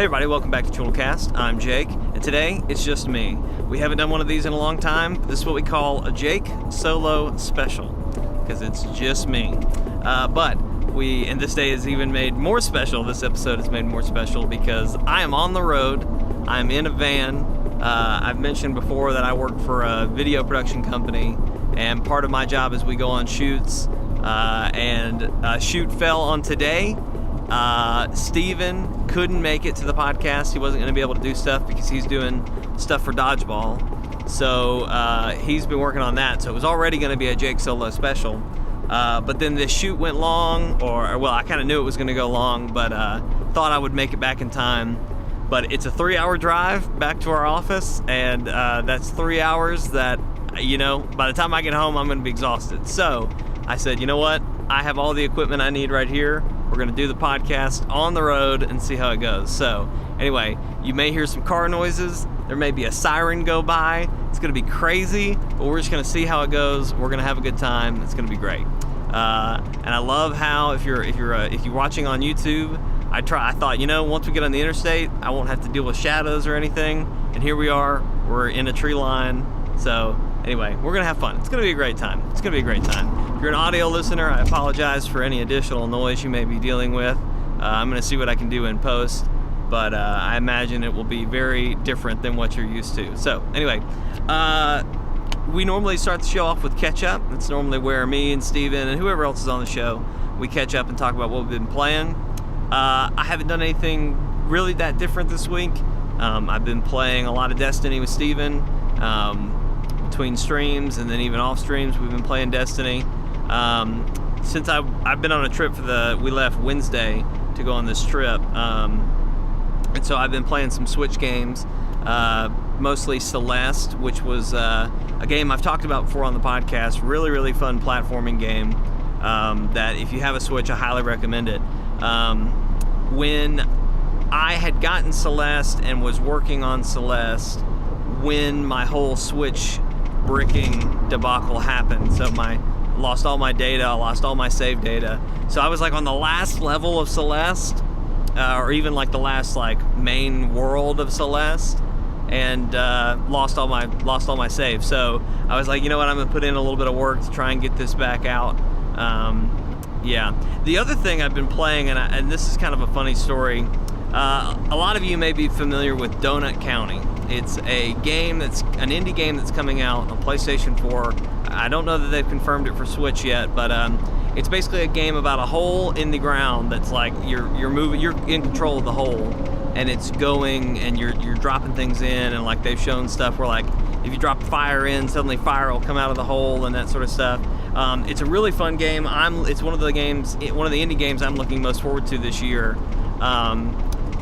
Hey everybody, welcome back to Chortle Cast. I'm Jake, and today it's just me. We haven't done one of these in a long time. This is what we call a Jake solo special, because it's just me. And this day is even made more special. This episode is made more special because I am on the road. I'm in a van. I've mentioned before that I work for a video production company, and part of my job is we go on shoots, and a shoot fell on today. Steven couldn't make it to the podcast. He wasn't going to be able to do stuff because he's doing stuff for Dodgeball. So he's been working on that. So it was already going to be a Jake solo special. But then the shoot went long, I kind of knew it was going to go long, but thought I would make it back in time. But it's a 3-hour drive back to our office, and that's 3 hours that, by the time I get home, I'm going to be exhausted. So I said, you know what? I have all the equipment I need right here. We're going to do the podcast on the road and see how it goes. So anyway, you may hear some car noises. There may be a siren go by. It's going to be crazy, but we're just going to see how it goes. We're going to have a good time. It's going to be great. And I love how if you're watching on YouTube, I thought, once we get on the interstate, I won't have to deal with shadows or anything. And here we are. We're in a tree line. So anyway, we're going to have fun. It's going to be a great time. It's going to be a great time. If you're an audio listener, I apologize for any additional noise you may be dealing with. I'm going to see what I can do in post, but I imagine it will be very different than what you're used to. So anyway, we normally start the show off with catch up. It's normally where me and Steven and whoever else is on the show, we catch up and talk about what we've been playing. I haven't done anything really that different this week. I've been playing a lot of Destiny with Steven. Between streams and then even off streams, we've been playing Destiny. Since I've been on a trip we left Wednesday to go on this trip, and so I've been playing some Switch games, mostly Celeste, which was a game I've talked about before on the podcast. Really, really fun platforming game that if you have a Switch, I highly recommend it. When I had gotten Celeste and was working on Celeste when my whole Switch bricking debacle happened, so lost all my data, I lost all my save data. So I was like on the last level of Celeste, or even like the last main world of Celeste, and lost all my save. So I was like, you know what, I'm gonna put in a little bit of work to try and get this back out. Yeah. The other thing I've been playing, and this is kind of a funny story. A lot of you may be familiar with Donut County. It's a game that's an indie game that's coming out on PlayStation 4. I don't know that they've confirmed it for Switch yet, but it's basically a game about a hole in the ground that's like you're in control of the hole, and it's going and you're dropping things in, and like they've shown stuff where like if you drop fire in, suddenly fire will come out of the hole and that sort of stuff. It's a really fun game. It's one of the indie games I'm looking most forward to this year.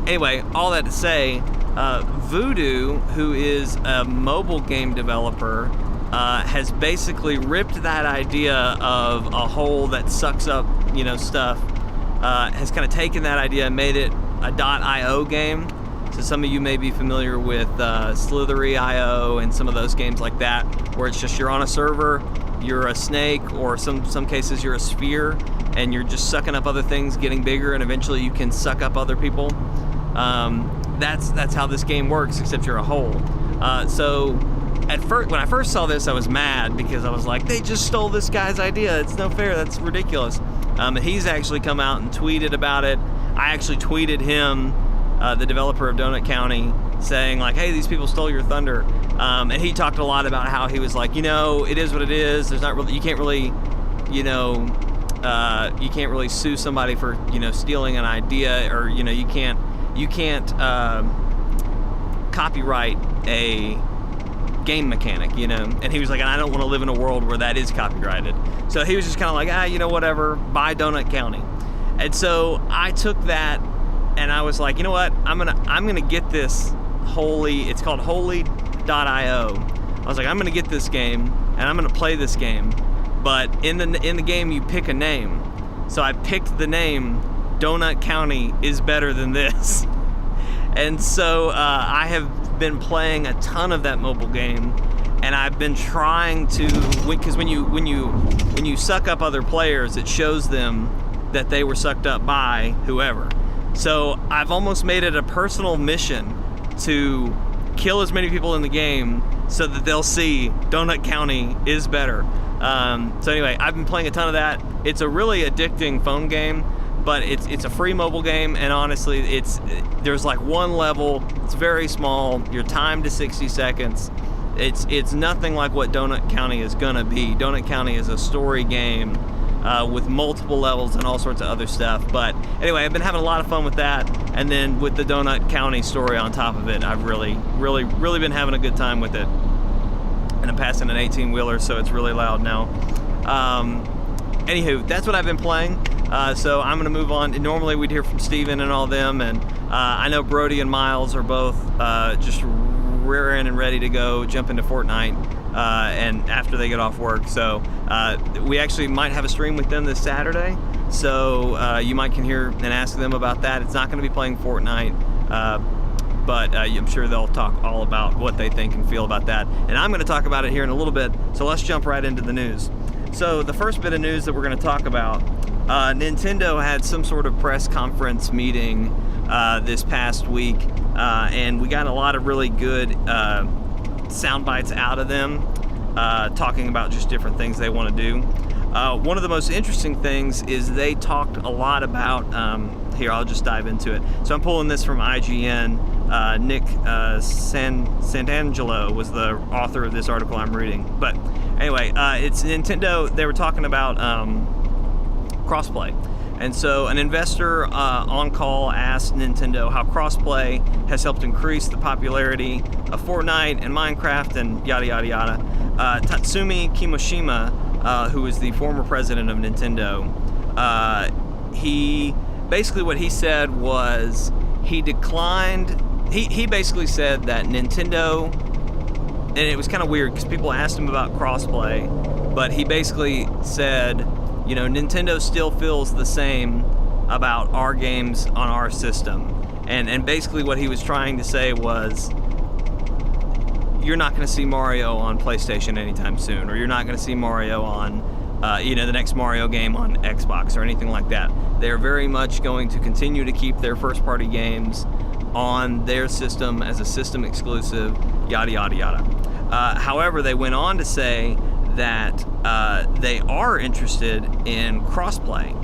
Anyway, all that to say, Voodoo, who is a mobile game developer, has basically ripped that idea of a hole that sucks up, stuff, has kind of taken that idea and made it a .io game. So some of you may be familiar with Slithery.io and some of those games like that, where it's just you're on a server, you're a snake, or some cases you're a sphere, and you're just sucking up other things, getting bigger, and eventually you can suck up other people. That's how this game works, except you're a hole. So when I first saw this, I was mad because I was like, they just stole this guy's idea. It's no fair. That's ridiculous. And he's actually come out and tweeted about it. I actually tweeted him, the developer of Donut County, saying like, hey, these people stole your thunder. And he talked a lot about how he was like, it is what it is. There's not really, you can't really, you can't really sue somebody for, stealing an idea, or, you can't copyright a game mechanic, and he was like, and I don't want to live in a world where that is copyrighted. So he was just kind of like, whatever, buy Donut County. And so I took that and I was like, you know what, I'm gonna get this it's called Holy.io. I was like, I'm gonna get this game and I'm gonna play this game, but in the game you pick a name. So I picked the name Donut County is better than this. And so I have been playing a ton of that mobile game, and I've been trying to, because when you suck up other players, it shows them that they were sucked up by whoever. So I've almost made it a personal mission to kill as many people in the game so that they'll see Donut County is better. So anyway, I've been playing a ton of that. It's a really addicting phone game, but it's a free mobile game, and honestly, there's like one level. It's very small. You're timed to 60 seconds. It's nothing like what Donut County is gonna be. Donut County is a story game with multiple levels and all sorts of other stuff. But anyway, I've been having a lot of fun with that, and then with the Donut County story on top of it, I've really been having a good time with it. And I'm passing an 18-wheeler, so it's really loud now. Anywho, that's what I've been playing. So I'm gonna move on. Normally we'd hear from Steven and all them, and I know Brody and Miles are both just rearing and ready to go jump into Fortnite and after they get off work. So we actually might have a stream with them this Saturday, so you might can hear and ask them about that. It's not going to be playing Fortnite, but I'm sure they'll talk all about what they think and feel about that, and I'm going to talk about it here in a little bit. So let's jump right into the news. So the first bit of news that we're going to talk about, Nintendo had some sort of press conference meeting this past week, and we got a lot of really good sound bites out of them, talking about just different things they want to do. One of the most interesting things is they talked a lot about, here, I'll just dive into it. So I'm pulling this from IGN. Nick Santangelo was the author of this article I'm reading. But anyway, it's Nintendo. They were talking about crossplay. And so an investor on call asked Nintendo how crossplay has helped increase the popularity of Fortnite and Minecraft and yada yada yada. Tatsumi Kimoshima, who is the former president of Nintendo, he basically, what he said was he declined. He basically said that Nintendo, and it was kind of weird because people asked him about crossplay, but he basically said, you know, Nintendo still feels the same about our games on our system. And basically what he was trying to say was, you're not going to see Mario on PlayStation anytime soon, or you're not going to see Mario on, the next Mario game on Xbox or anything like that. They're very much going to continue to keep their first-party games on their system as a system exclusive, yada, yada, yada. However, they went on to say that they are interested in crossplay.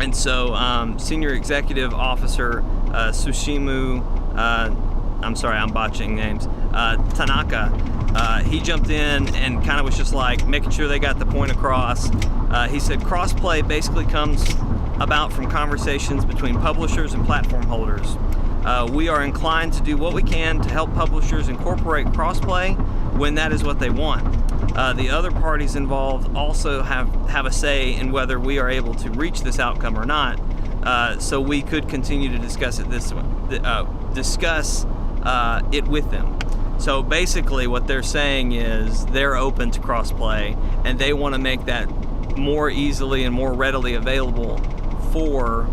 And so Senior Executive Officer Sushimu, I'm sorry, I'm botching names, Tanaka, he jumped in and kind of was just like making sure they got the point across. He said crossplay basically comes about from conversations between publishers and platform holders. We are inclined to do what we can to help publishers incorporate crossplay when that is what they want. The other parties involved also have a say in whether we are able to reach this outcome or not. So we could continue to discuss it with them. So basically what they're saying is they're open to crossplay, and they want to make that more easily and more readily available for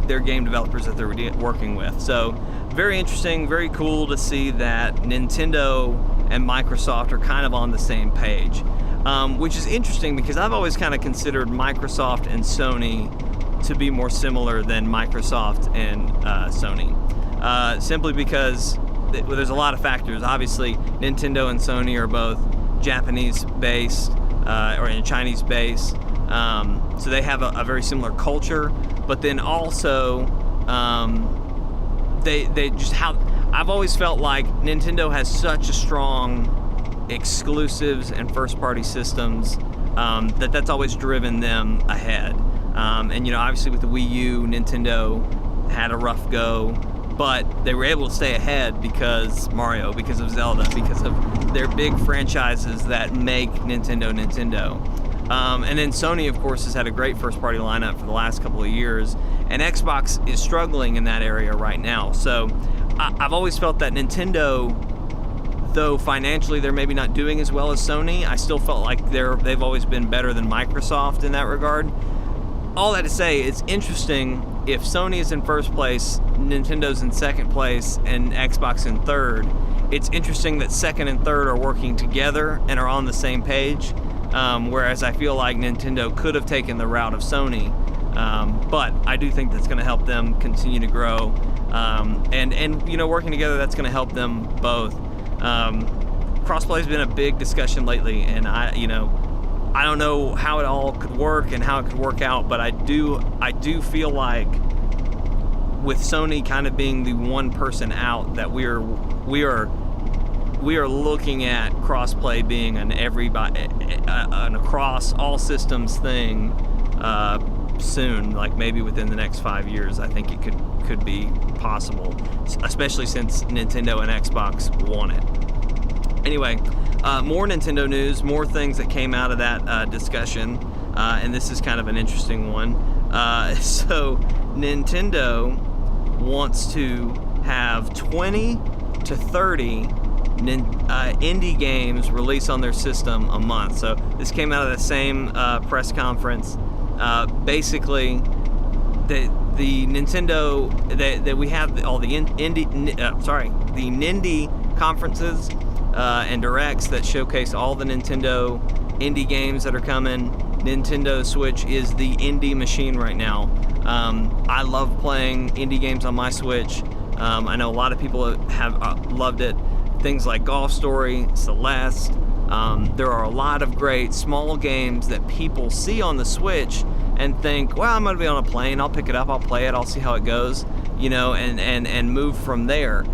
their game developers that they're working with. So very interesting, very cool to see that Nintendo and Microsoft are kind of on the same page, which is interesting because I've always kind of considered Microsoft and Sony to be more similar than Microsoft and Sony, simply because there's a lot of factors. Obviously, Nintendo and Sony are both Japanese-based or Chinese-based, so they have a very similar culture. But then also, they just have. I've always felt like Nintendo has such a strong exclusives and first-party systems that's always driven them ahead. And obviously with the Wii U, Nintendo had a rough go, but they were able to stay ahead because Mario, because of Zelda, because of their big franchises that make Nintendo. And then Sony, of course, has had a great first-party lineup for the last couple of years, and Xbox is struggling in that area right now. So I've always felt that Nintendo, though financially they're maybe not doing as well as Sony, I still felt like they've always been better than Microsoft in that regard. All that to say, it's interesting if Sony is in first place, Nintendo's in second place, and Xbox in third. It's interesting that second and third are working together and are on the same page, whereas I feel like Nintendo could have taken the route of Sony But I do think that's going to help them continue to grow, and you know, working together, that's going to help them both. Crossplay has been a big discussion lately, and I don't know how it all could work and how it could work out, but I do feel like with Sony kind of being the one person out, that we are looking at crossplay being an across all systems thing soon, like maybe within the next 5 years. I think it could be possible, especially since Nintendo and Xbox want it. Anyway, more Nintendo news, more things that came out of that discussion, and this is kind of an interesting one. So Nintendo wants to have 20 to 30 indie games released on their system a month. So this came out of the same press conference. Basically, the Nintendo that we have all the the Nindy conferences and directs that showcase all the Nintendo indie games that are coming. Nintendo Switch is the indie machine right now. I love playing indie games on my Switch. I know a lot of people have loved it. Things like Golf Story, Celeste. There are a lot of great small games that people see on the Switch and think, well, I'm going to be on a plane, I'll pick it up, I'll play it, I'll see how it goes, you know, and move from there.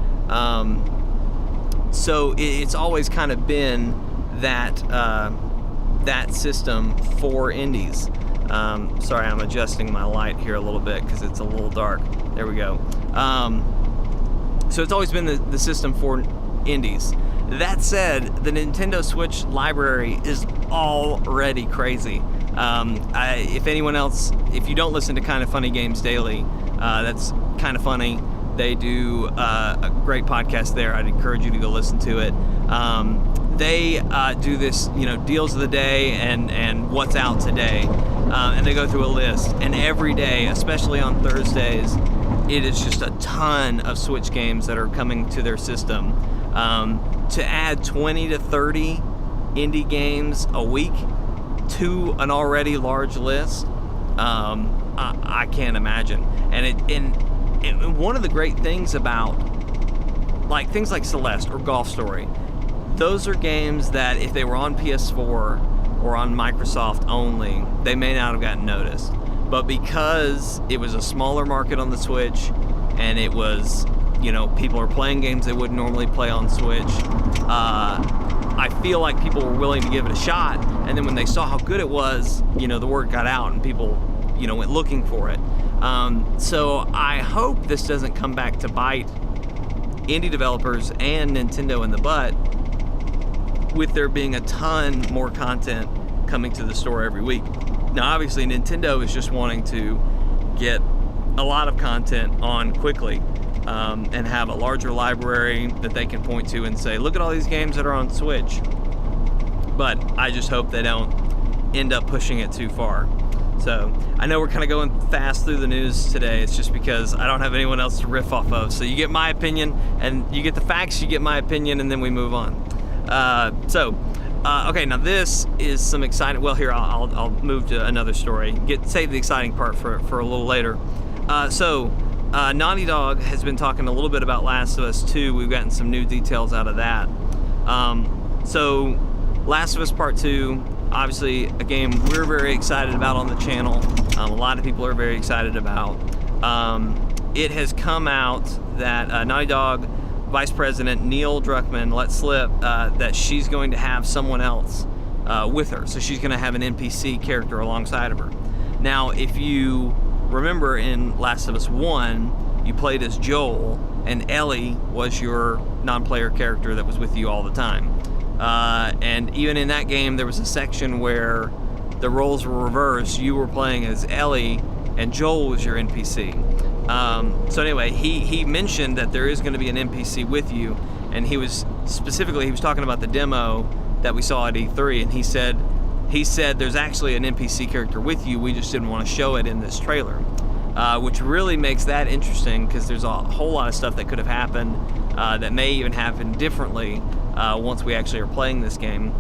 So it's always kind of been that system for indies. Sorry, I'm adjusting my light here a little bit because it's a little dark. There we go. So it's always been the system for indies. That said, the Nintendo Switch library is already crazy. If you don't listen to Kind of Funny Games Daily, that's Kind of Funny. They do a great podcast there. I'd encourage you to go listen to it. They do this, deals of the day and what's out today, and they go through a list. And every day, especially on Thursdays, it is just a ton of Switch games that are coming to their system. To add 20 to 30 indie games a week to an already large list, I can't imagine. And one of the great things about things like Celeste or Golf Story, those are games that if they were on PS4 or on Microsoft only, they may not have gotten noticed. But because it was a smaller market on the Switch, and it was, people are playing games they wouldn't normally play on Switch, I feel like people were willing to give it a shot. And then when they saw how good it was, the word got out and people, went looking for it. So I hope this doesn't come back to bite indie developers and Nintendo in the butt, with there being a ton more content coming to the store every week. Now, obviously, Nintendo is just wanting to get a lot of content on quickly, and have a larger library that they can point to and say, look at all these games that are on Switch. But I just hope they don't end up pushing it too far. So I know we're kind of going fast through the news today. It's just because I don't have anyone else to riff off of. So you get my opinion, and you get the facts, you get my opinion, and then we move on. Okay, now this is some exciting. Well, here I'll move to another story. Save the exciting part for a little later. Naughty Dog has been talking a little bit about Last of Us 2. We've gotten some new details out of that. So Last of Us Part 2, obviously a game we're very excited about on the channel. A lot of people are very excited about. It has come out that Naughty Dog Vice President Neil Druckmann let slip that she's going to have someone else with her. So she's going to have an NPC character alongside of her. Now, if you remember in Last of Us 1, you played as Joel, and Ellie was your non-player character that was with you all the time. And even in that game, there was a section where the roles were reversed. You were playing as Ellie, and Joel was your NPC. So anyway, he mentioned that there is going to be an NPC with you, and he was talking about the demo that we saw at E3, and he said there's actually an NPC character with you, we just didn't want to show it in this trailer, which really makes that interesting, because there's a whole lot of stuff that could have happened that may even happen differently once we actually are playing this game.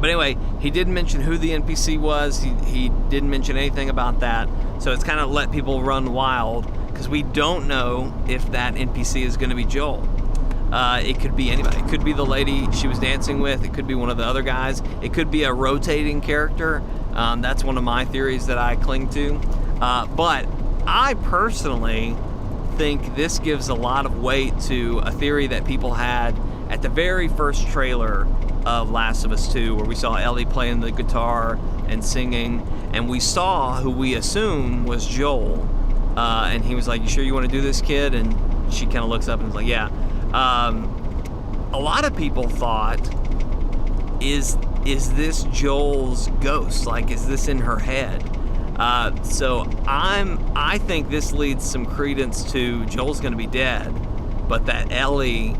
But anyway, he didn't mention who the NPC was. He didn't mention anything about that. So it's kind of let people run wild because we don't know if that NPC is going to be Joel. It could be anybody. It could be the lady she was dancing with. It could be one of the other guys. It could be a rotating character. That's one of my theories that I cling to. But I personally think this gives a lot of weight to a theory that people had at the very first trailer of Last of Us 2, where we saw Ellie playing the guitar and singing, and we saw who we assume was Joel. And he was like, "You sure you want to do this, kid?" And she kind of looks up and is like, "Yeah." A lot of people thought, is this Joel's ghost? Like, is this in her head? So I think this leads some credence to Joel's going to be dead, but that Ellie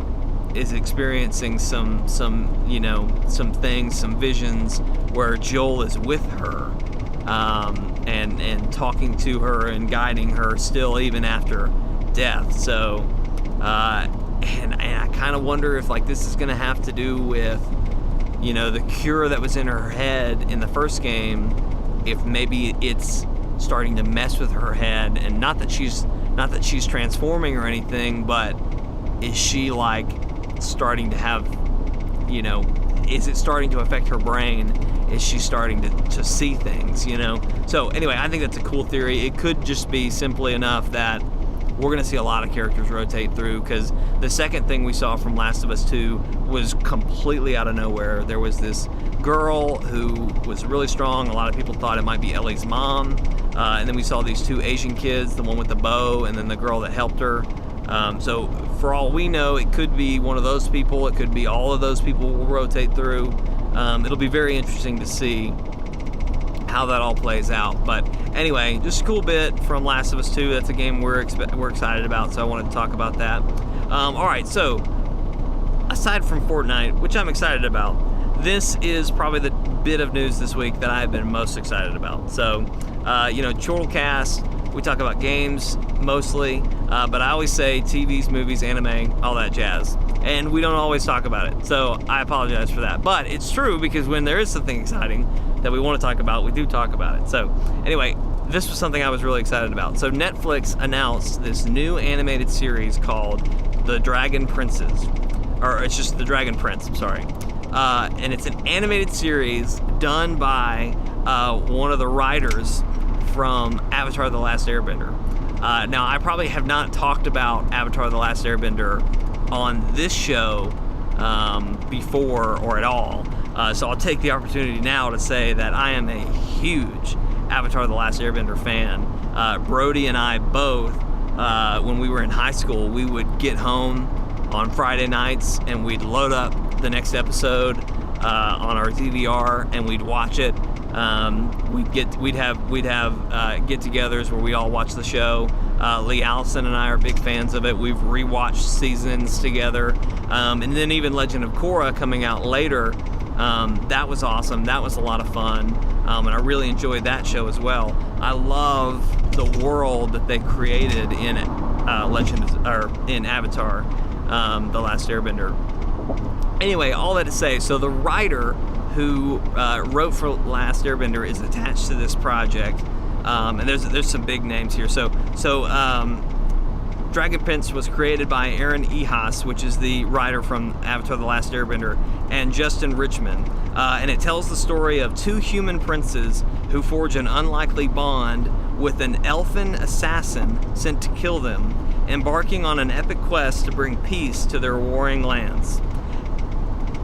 is experiencing some things, some visions where Joel is with her, and talking to her and guiding her still even after death. So, and I kind of wonder if like this is going to have to do with, the cure that was in her head in the first game. If maybe it's starting to mess with her head, and not that she's transforming or anything, but is she like starting to have, is it starting to affect her brain? Is she starting to see things, So anyway, I think that's a cool theory. It could just be simply enough that we're going to see a lot of characters rotate through, because the second thing we saw from Last of Us 2 was completely out of nowhere. There was this girl who was really strong. A lot of people thought it might be Ellie's mom. And then we saw these two Asian kids, the one with the bow and then the girl that helped her. So for all we know, it could be one of those people. It could be all of those people will rotate through. It'll be very interesting to see how that all plays out. But anyway, just a cool bit from Last of Us 2. That's a game we're excited about, so I wanted to talk about that. All right, so aside from Fortnite, which I'm excited about, this is probably the bit of news this week that I've been most excited about. So, Chortle Cast, we talk about games mostly, but I always say TVs, movies, anime, all that jazz. And we don't always talk about it, so I apologize for that. But it's true, because when there is something exciting that we want to talk about, we do talk about it. So anyway, this was something I was really excited about. So Netflix announced this new animated series called The Dragon Princes. Or it's just The Dragon Prince, I'm sorry. And it's an animated series done by one of the writers from Avatar The Last Airbender. Now, I probably have not talked about Avatar The Last Airbender on this show before or at all. So I'll take the opportunity now to say that I am a huge Avatar The Last Airbender fan. Brody and I both, when we were in high school, we would get home on Friday nights and we'd load up the next episode on our DVR and we'd watch it. We'd have get-togethers where we all watch the show. Lee Allison and I are big fans of it. We've rewatched seasons together, and then even Legend of Korra coming out later. That was awesome. That was a lot of fun, and I really enjoyed that show as well. I love the world that they created in in Avatar, The Last Airbender. Anyway, all that to say, so the writer who wrote for Last Airbender is attached to this project, and there's some big names here. So Dragon Prince was created by Aaron Ehasz, which is the writer from Avatar: The Last Airbender, and Justin Richmond, and it tells the story of two human princes who forge an unlikely bond with an elfin assassin sent to kill them, embarking on an epic quest to bring peace to their warring lands.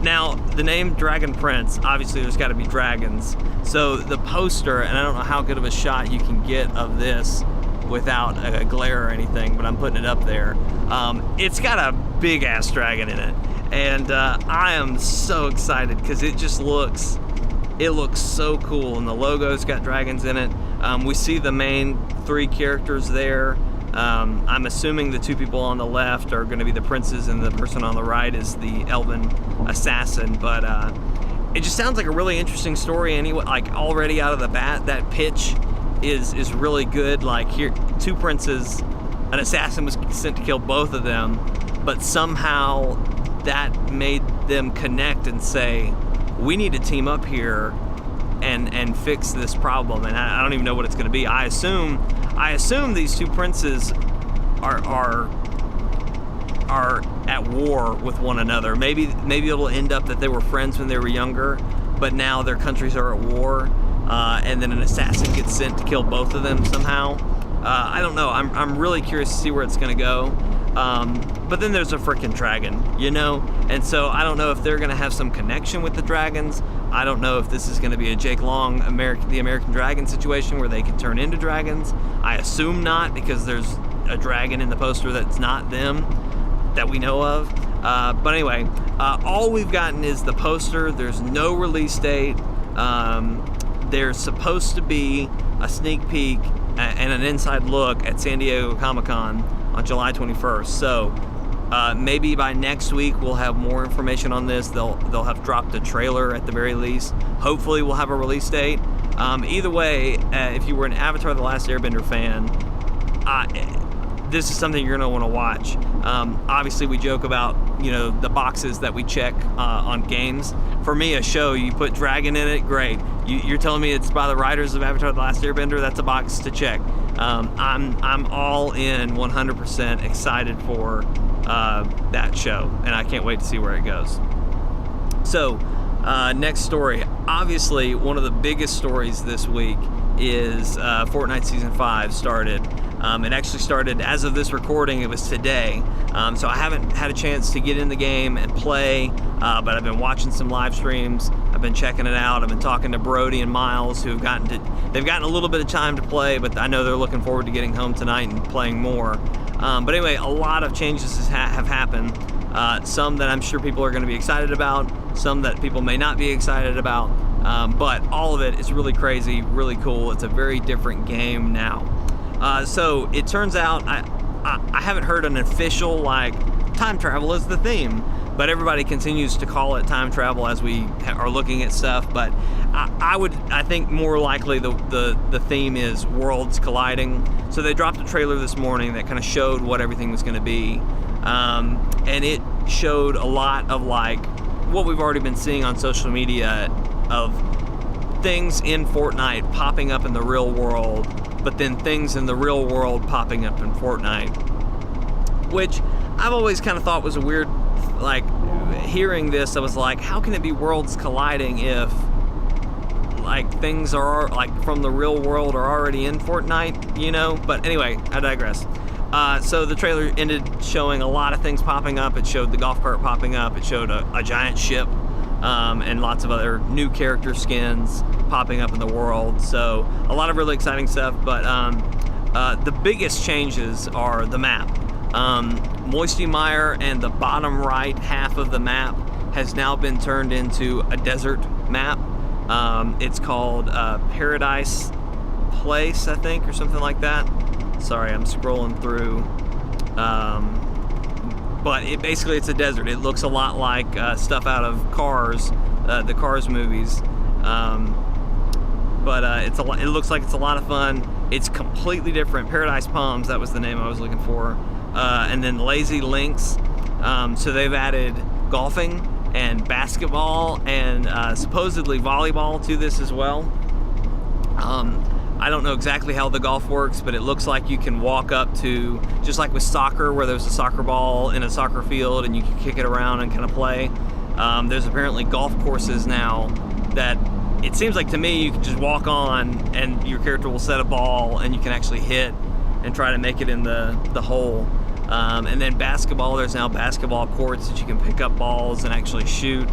Now, the name Dragon Prince, obviously there's got to be dragons. So the poster, and I don't know how good of a shot you can get of this without a glare or anything, but I'm putting it up there. It's got a big ass dragon in it. And I am so excited because it looks so cool. And the logo's got dragons in it. We see the main three characters there. I'm assuming the two people on the left are going to be the princes and the person on the right is the elven assassin, but it just sounds like a really interesting story anyway. Like, already out of the bat, that pitch is really good. Like, here, two princes, an assassin was sent to kill both of them, but somehow that made them connect and say, we need to team up here and fix this problem. And I don't even know what it's going to be. I assume these two princes are at war with one another. Maybe it'll end up that they were friends when they were younger, but now their countries are at war, and then an assassin gets sent to kill both of them somehow. I don't know. I'm really curious to see where it's going to go. But then there's a freaking dragon, you know? And so I don't know if they're going to have some connection with the dragons. I don't know if this is going to be a Jake Long the American Dragon situation where they can turn into dragons. I assume not, because there's a dragon in the poster that's not them that we know of. But anyway, all we've gotten is the poster. There's no release date. There's supposed to be a sneak peek and an inside look at San Diego Comic-Con on July 21st. So maybe by next week we'll have more information on this. They'll have dropped a trailer at the very least. Hopefully we'll have a release date. Either way, if you were an Avatar: The Last Airbender fan, this is something you're going to want to watch. Obviously we joke about, you know, the boxes that we check on games. For me, a show, you put dragon in it, great. You're telling me it's by the writers of Avatar: The Last Airbender, that's a box to check. I'm all in 100% excited for that show, and I can't wait to see where it goes. So, next story. Obviously, one of the biggest stories this week is Fortnite Season 5 started. It actually started, as of this recording, it was today. So I haven't had a chance to get in the game and play, but I've been watching some live streams. I've been checking it out. I've been talking to Brody and Miles, they've gotten a little bit of time to play, but I know they're looking forward to getting home tonight and playing more. But anyway, a lot of changes have happened. Some that I'm sure people are going to be excited about, some that people may not be excited about, but all of it is really crazy, really cool. It's a very different game now. So it turns out, I haven't heard an official, like, time travel is the theme, but everybody continues to call it time travel as we are looking at stuff. But I think more likely the theme is worlds colliding. So they dropped a trailer this morning that kind of showed what everything was going to be, and it showed a lot of, like, what we've already been seeing on social media of things in Fortnite popping up in the real world, but then things in the real world popping up in Fortnite, which I've always kind of thought was a weird, like, hearing this, I was like, how can it be worlds colliding if, like, things are, like, from the real world are already in Fortnite, you know? But anyway, I digress. So the trailer ended showing a lot of things popping up. It showed the golf cart popping up. It showed a giant ship, and lots of other new character skins popping up in the world. So a lot of really exciting stuff. But the biggest changes are the map. Moisty Mire and the bottom right half of the map has now been turned into a desert map. It's called Paradise Place, I think, or something like that. Sorry, I'm scrolling through. But it's a desert. It looks a lot like stuff out of Cars, the Cars movies. But it looks like it's a lot of fun. It's completely different. Paradise Palms, that was the name I was looking for. And then Lazy Links. So they've added golfing and basketball and supposedly volleyball to this as well. I don't know exactly how the golf works, but it looks like you can walk up to, just like with soccer, where there's a soccer ball in a soccer field and you can kick it around and kind of play. There's apparently golf courses now that it seems like to me you can just walk on and your character will set a ball and you can actually hit and try to make it in the hole. And then basketball, there's now basketball courts that you can pick up balls and actually shoot.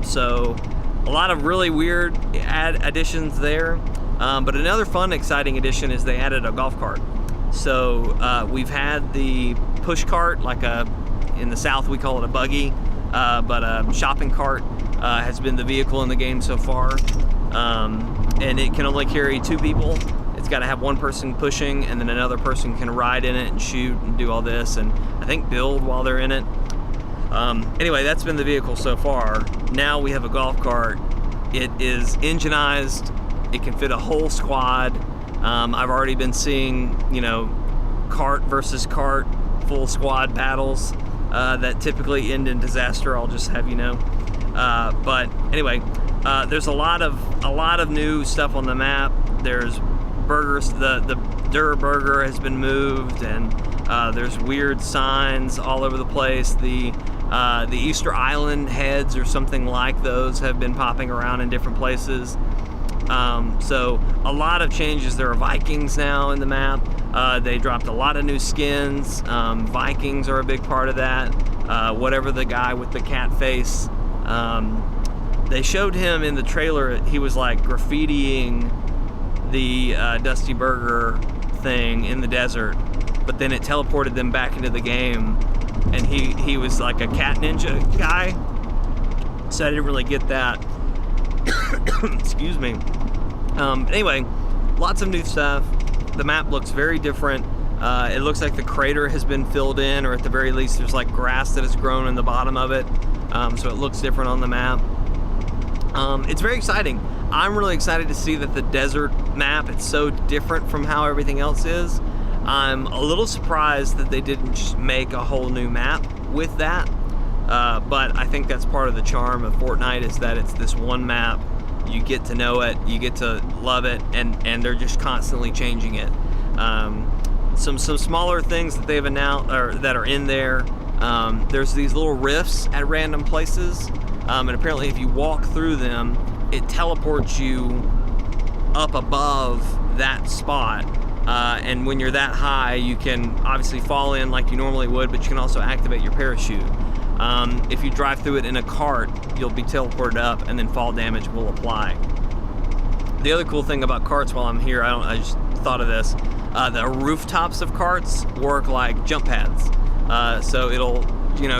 So a lot of really weird additions there. But another fun, exciting addition is they added a golf cart. So we've had the push cart, like in the South we call it a buggy, but a shopping cart has been the vehicle in the game so far. And it can only carry 2 people. It's got to have one person pushing, and then another person can ride in it and shoot and do all this, and I think build while they're in it. Anyway, that's been the vehicle so far. Now we have a golf cart. It is engineized. It can fit a whole squad. I've already been seeing, cart versus cart, full squad battles that typically end in disaster, I'll just have you know. But anyway, there's a lot of new stuff on the map. There's burgers. The Durr Burger has been moved, and there's weird signs all over the place. The Easter Island heads or something like those have been popping around in different places. So a lot of changes. There are Vikings now in the map. They dropped a lot of new skins. Vikings are a big part of that. Whatever the guy with the cat face, they showed him in the trailer. He was like graffitiing the Dusty Burger thing in the desert, but then it teleported them back into the game, and he was like a cat ninja guy, so I didn't really get that. Excuse me. Anyway, lots of new stuff. The map looks very different. It looks like the crater has been filled in, or at the very least there's like grass that has grown in the bottom of it, so it looks different on the map. It's very exciting. I'm really excited to see that the desert map, it's so different from how everything else is. I'm a little surprised that they didn't just make a whole new map with that, but I think that's part of the charm of Fortnite, is that it's this one map. You get to know it, you get to love it, and they're just constantly changing it. Some smaller things that they've announced, or that are in there. There's these little rifts at random places, and apparently if you walk through them, it teleports you up above that spot. And when you're that high, you can obviously fall in like you normally would, but you can also activate your parachute. If you drive through it in a cart, you'll be teleported up, and then fall damage will apply. The other cool thing about carts, while I'm here, I just thought of this. The rooftops of carts work like jump pads. So it'll,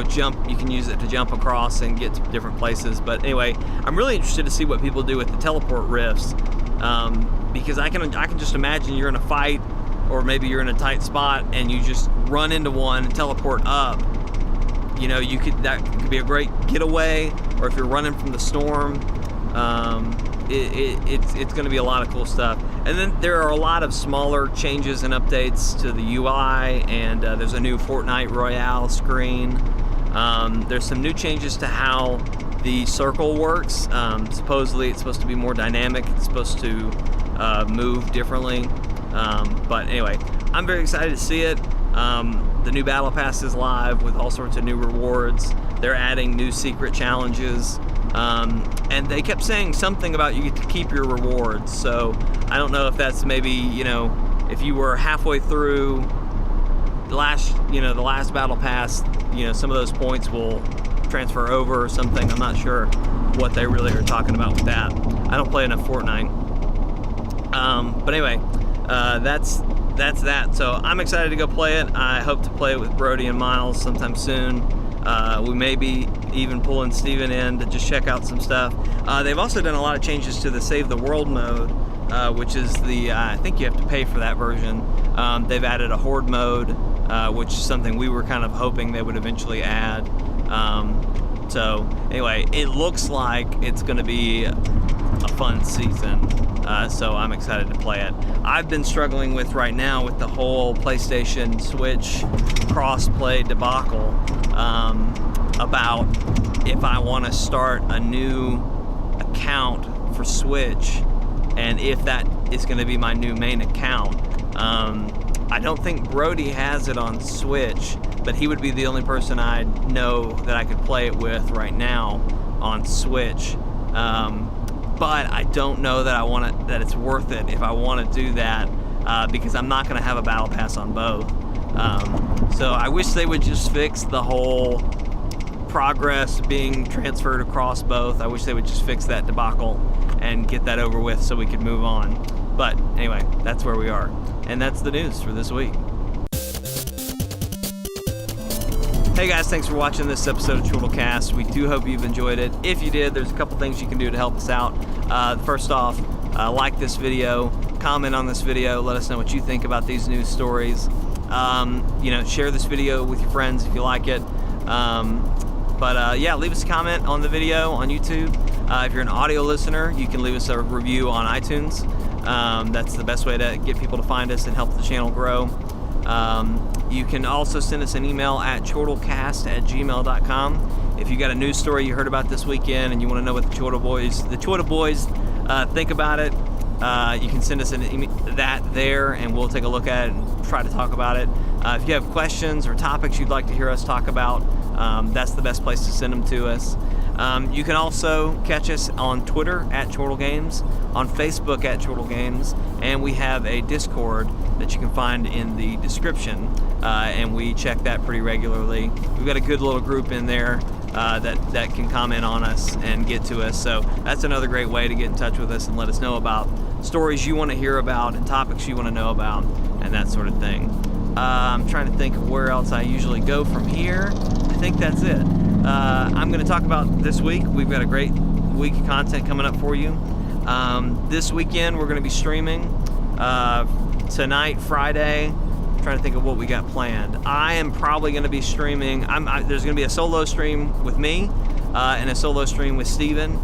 jump. You can use it to jump across and get to different places. But anyway, I'm really interested to see what people do with the teleport rifts, because I can just imagine you're in a fight, or maybe you're in a tight spot and you just run into one and teleport up. That could be a great getaway, or if you're running from the storm, it's going to be a lot of cool stuff. And then there are a lot of smaller changes and updates to the UI, and there's a new Fortnite Royale screen. There's some new changes to how the circle works. Supposedly it's supposed to be more dynamic. It's supposed to move differently. But anyway, I'm very excited to see it. The new Battle Pass is live with all sorts of new rewards. They're adding new secret challenges. And they kept saying something about you get to keep your rewards. So I don't know if that's maybe, if you were halfway through the last Battle Pass, some of those points will transfer over or something. I'm not sure what they really are talking about with that. I don't play enough Fortnite. But anyway, that's that. So I'm excited to go play it. I hope to play it with Brody and Miles sometime soon. We may be even pulling Steven in to just check out some stuff. They've also done a lot of changes to the Save the World mode, which is I think you have to pay for that version. They've added a Horde mode, which is something we were kind of hoping they would eventually add. So anyway, it looks like it's going to be a fun season. So I'm excited to play it. I've been struggling with right now with the whole PlayStation Switch cross-play debacle, about if I want to start a new account for Switch, and if that is going to be my new main account. I don't think Brody has it on Switch, but he would be the only person I know that I could play it with right now on Switch. But I don't know that that it's worth it if I want to do that, because I'm not going to have a Battle Pass on both. So I wish they would just fix the whole progress being transferred across both. I wish they would just fix that debacle and get that over with so we could move on. But anyway, that's where we are. And that's the news for this week. Hey guys, thanks for watching this episode of Chortle Cast. We do hope you've enjoyed it. If you did, there's a couple things you can do to help us out. First off, like this video, comment on this video, let us know what you think about these news stories. Share this video with your friends if you like it. Yeah, leave us a comment on the video on YouTube. If you're an audio listener, you can leave us a review on iTunes. That's the best way to get people to find us and help the channel grow. You can also send us an email at chortlecast@gmail.com If you got a news story you heard about this weekend and you want to know what the Chortle Boys think about it, you can send us that there, and we'll take a look at it and try to talk about it. If you have questions or topics you'd like to hear us talk about, that's the best place to send them to us. You can also catch us on Twitter at Chortle Games, on Facebook at Chortle Games, and we have a Discord that you can find in the description, and we check that pretty regularly. We've got a good little group in there that can comment on us and get to us, so that's another great way to get in touch with us and let us know about stories you want to hear about and topics you want to know about and that sort of thing. I'm trying to think of where else I usually go from here. I think that's it. I'm going to talk about this week. We've got a great week of content coming up for you. This weekend we're going to be streaming tonight, Friday. I'm trying to think of what we got planned. I am probably going to be streaming. There's going to be a solo stream with me and a solo stream with Steven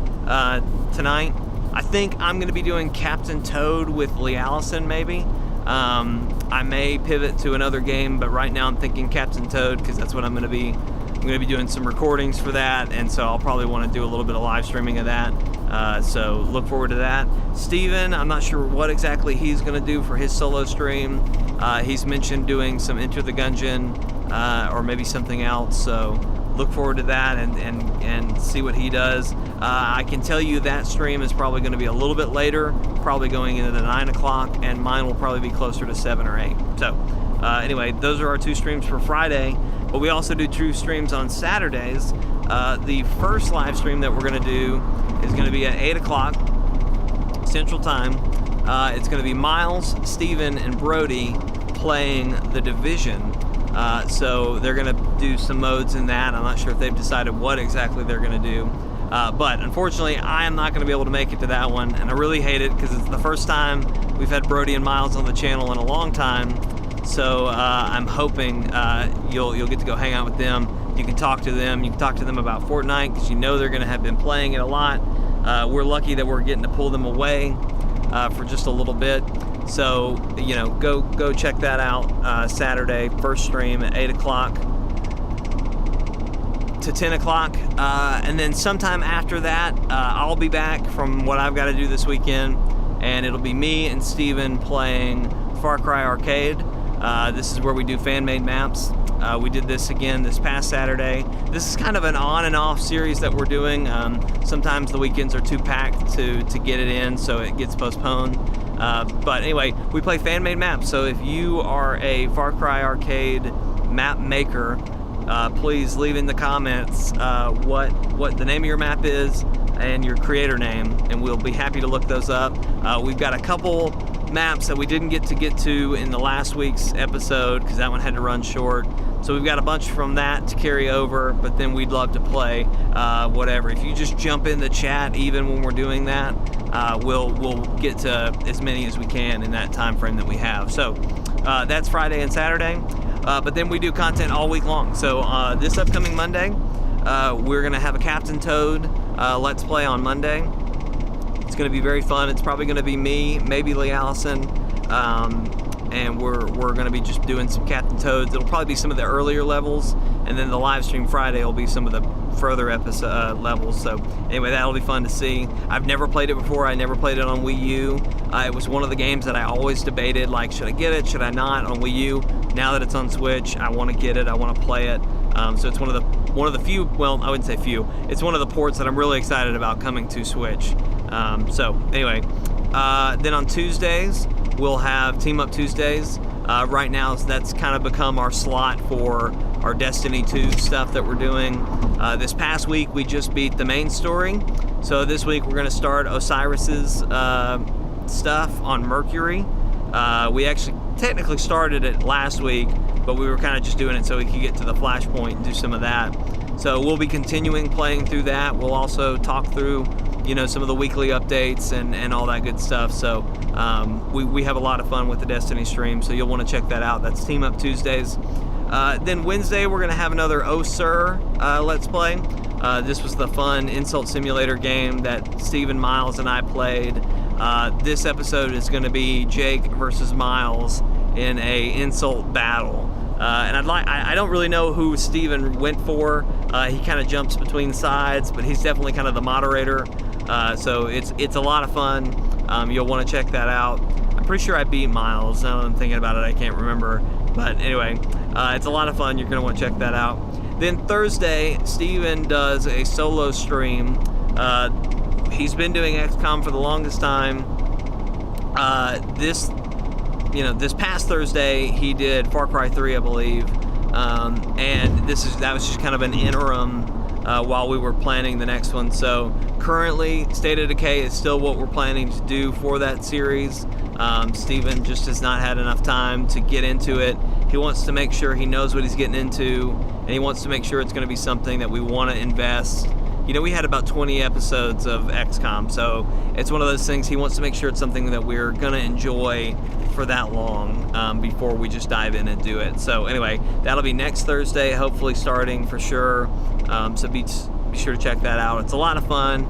tonight. I think I'm going to be doing Captain Toad with Lee Allison, maybe. I may pivot to another game, but right now I'm thinking Captain Toad because that's what I'm going to be. I'm going to be doing some recordings for that, and so I'll probably want to do a little bit of live streaming of that. So look forward to that. Steven, I'm not sure what exactly he's going to do for his solo stream. He's mentioned doing some Enter the Gungeon or maybe something else, so look forward to that and see what he does. I can tell you that stream is probably going to be a little bit later, probably going into the 9 o'clock, and mine will probably be closer to 7 or 8. So anyway, those are our 2 streams for Friday, but we also do 2 streams on Saturdays. The first live stream that we're going to do is going to be at 8 o'clock Central Time. It's going to be Miles, Steven, and Brody playing The Division. So they're going to do some modes in that. I'm not sure if they've decided what exactly they're going to do. But unfortunately, I am not going to be able to make it to that one, and I really hate it because it's the first time we've had Brody and Miles on the channel in a long time. So I'm hoping you'll get to go hang out with them. You can talk to them. You can talk to them about Fortnite because you know they're going to have been playing it a lot. We're lucky that we're getting to pull them away for just a little bit. So, you know, go check that out Saturday, first stream at 8 o'clock to 10 o'clock. And then sometime after that, I'll be back from what I've got to do this weekend, and it'll be me and Steven playing Far Cry Arcade. This is where we do fan-made maps. We did this again this past Saturday. This is kind of an on and off series that we're doing. Sometimes the weekends are too packed to get it in, so it gets postponed. But anyway, we play fan-made maps, so if you are a Far Cry Arcade map maker, please leave in the comments what the name of your map is and your creator name, and we'll be happy to look those up. We've got a couple maps that we didn't get to in the last week's episode because that one had to run short. So we've got a bunch from that to carry over, but then we'd love to play whatever. If you just jump in the chat even when we're doing that, we'll get to as many as we can in that time frame that we have. So that's Friday and Saturday, but then we do content all week long. So this upcoming Monday, we're going to have a Captain Toad Let's Play on Monday. It's going to be very fun. It's probably going to be me, maybe Lee Allison, and we're going to be just doing some Captain Toads. It'll probably be some of the earlier levels, and then the live stream Friday will be some of the further episode levels. So anyway, that'll be fun to see. I've never played it before. I never played it on Wii U. It was one of the games that I always debated, like, should I get it, should I not, on Wii U. Now that it's on Switch, I want to get it, I want to play it. So it's one of the few, well, I wouldn't say few, it's one of the ports that I'm really excited about coming to Switch. So anyway, then on Tuesdays, we'll have Team Up Tuesdays. Right now, that's kind of become our slot for our Destiny 2 stuff that we're doing. This past week, we just beat the main story. So this week, we're going to start Osiris's stuff on Mercury. We actually technically started it last week, but we were kind of just doing it so we could get to the flashpoint and do some of that. So we'll be continuing playing through that. We'll also talk through, you know, some of the weekly updates and all that good stuff. So we have a lot of fun with the Destiny stream, so you'll want to check that out. That's Team Up Tuesdays. Then Wednesday, we're going to have another Oh Sir Let's Play. This was the fun insult simulator game that Steven, Miles, and I played. This episode is going to be Jake versus Miles in a insult battle. And I don't really know who Steven went for. He kind of jumps between sides, but he's definitely kind of the moderator. So it's a lot of fun. You'll want to check that out. I'm pretty sure I beat Miles. Now that I'm thinking about it, I can't remember. But anyway, it's a lot of fun. You're going to want to check that out. Then Thursday, Steven does a solo stream. He's been doing XCOM for the longest time. This past Thursday, he did Far Cry 3, I believe. And that was just kind of an interim while we were planning the next one. So currently, State of Decay is still what we're planning to do for that series. Steven just has not had enough time to get into it. He wants to make sure he knows what he's getting into, and he wants to make sure it's going to be something that we want to invest. You know, we had about 20 episodes of XCOM, so it's one of those things he wants to make sure it's something that we're going to enjoy for that long before we just dive in and do it. So anyway, that'll be next Thursday, hopefully starting for sure. So be sure to check that out. It's a lot of fun.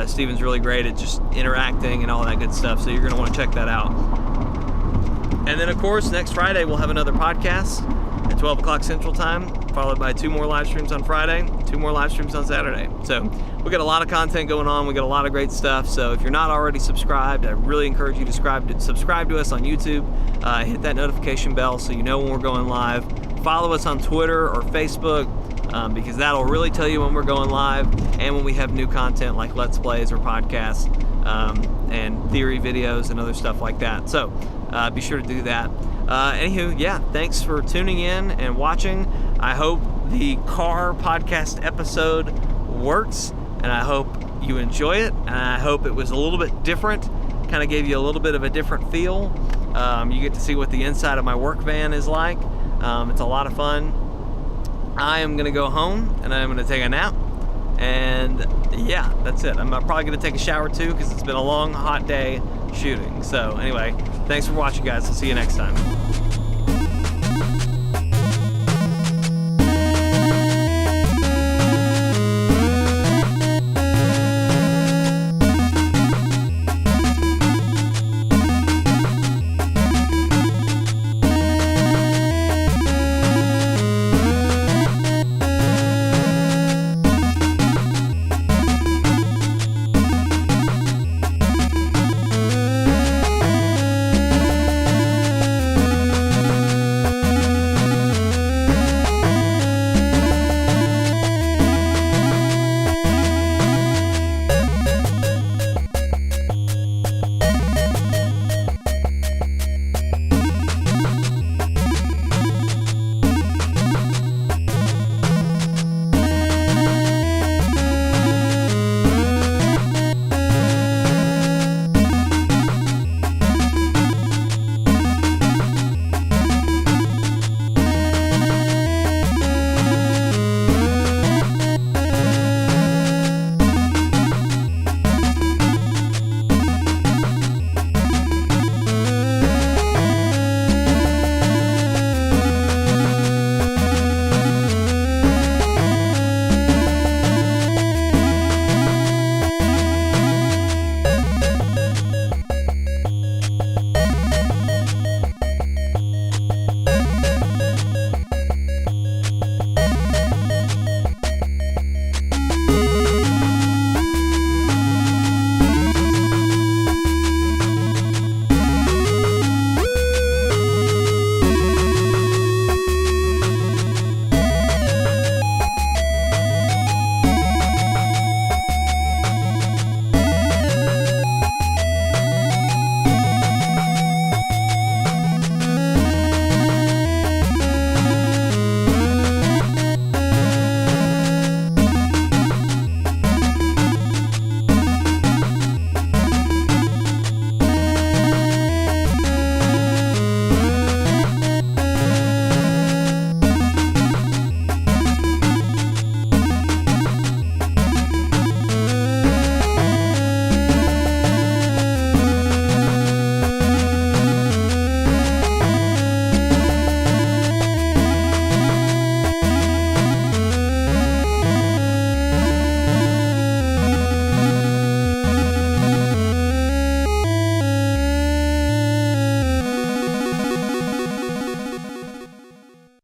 Steven's really great at just interacting and all that good stuff, so you're going to want to check that out. And then, of course, next Friday we'll have another podcast at 12 o'clock Central Time, followed by 2 more live streams on Friday, 2 more live streams on Saturday. So we got a lot of content going on. We got a lot of great stuff. So if you're not already subscribed, I really encourage you to subscribe to us on YouTube. Hit that notification bell so you know when we're going live. Follow us on Twitter or Facebook, because that'll really tell you when we're going live and when we have new content like Let's Plays or podcasts and theory videos and other stuff like that. So be sure to do that. Anywho, yeah, thanks for tuning in and watching. I hope the car podcast episode works, and I hope you enjoy it, and I hope it was a little bit different, kind of gave you a little bit of a different feel. You get to see what the inside of my work van is like. It's a lot of fun. I am going to go home, and I'm going to take a nap, and yeah, that's it. I'm probably going to take a shower too, because it's been a long, hot day shooting. So anyway, thanks for watching, guys. I'll see you next time.